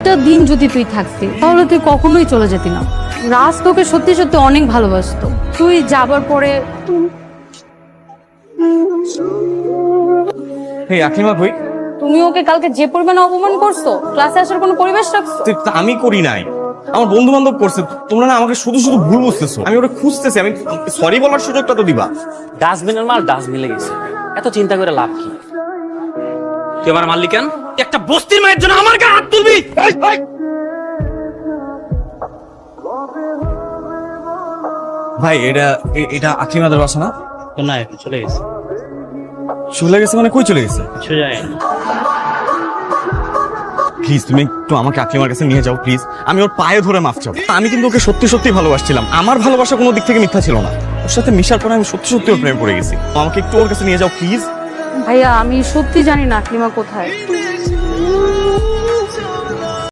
একটা দিন যদি তুই থাকতি তাহলে তুই কখনোই চলে যেতি না। রাজ তোকে সত্যি সত্যি অনেক ভালোবাসতো। তুই যাবার পরে হেই আকলিমা কই? তুমি ওকে কালকে যে পরিমাণে অপমান করছো, ক্লাসে আসার কোনো পরিবেশ রাখছো? আমি করি নাই, আমার বন্ধু বান্ধব করছে। তোমরা না আমাকে শুধু শুধু ভুল বুঝতেছো। আমি ওটা খুঁজতেছি, আমি সরি বলার সুযোগটা তো দিবা। ডাস্টবিনের মাল ডাস্টবিনে গেছে, এত চিন্তা করে লাভ কি? তুই আমার মালিক কেন? একটা বস্তির মায়ের জন্য আমার গায়ে হাত তুলবি? ভাই এটা আকলিমাদের বাসা না? না, চলে গেছে। চলে গেছে মানে কই চলে গেছে? কিছু যায় না। প্লিজ তুমি একটু আমাকে আকলিমার কাছে নিয়ে যাও প্লিজ। আমি ওর পায়ে ধরে মাফ চাও। আমি কিন্তু ওকে সত্যি সত্যি ভালোবাসছিলাম। আমার ভালোবাসা কোনো দিক থেকে মিথ্যা ছিল না। ওর সাথে মিশার পরে আমি সত্যি সত্যি ওর প্রেমে পড়ে গেছি। আমাকে একটু ওর কাছে নিয়ে যাও প্লিজ। ভাইয়া আমি সত্যি জানি না আকলিমা কোথায়।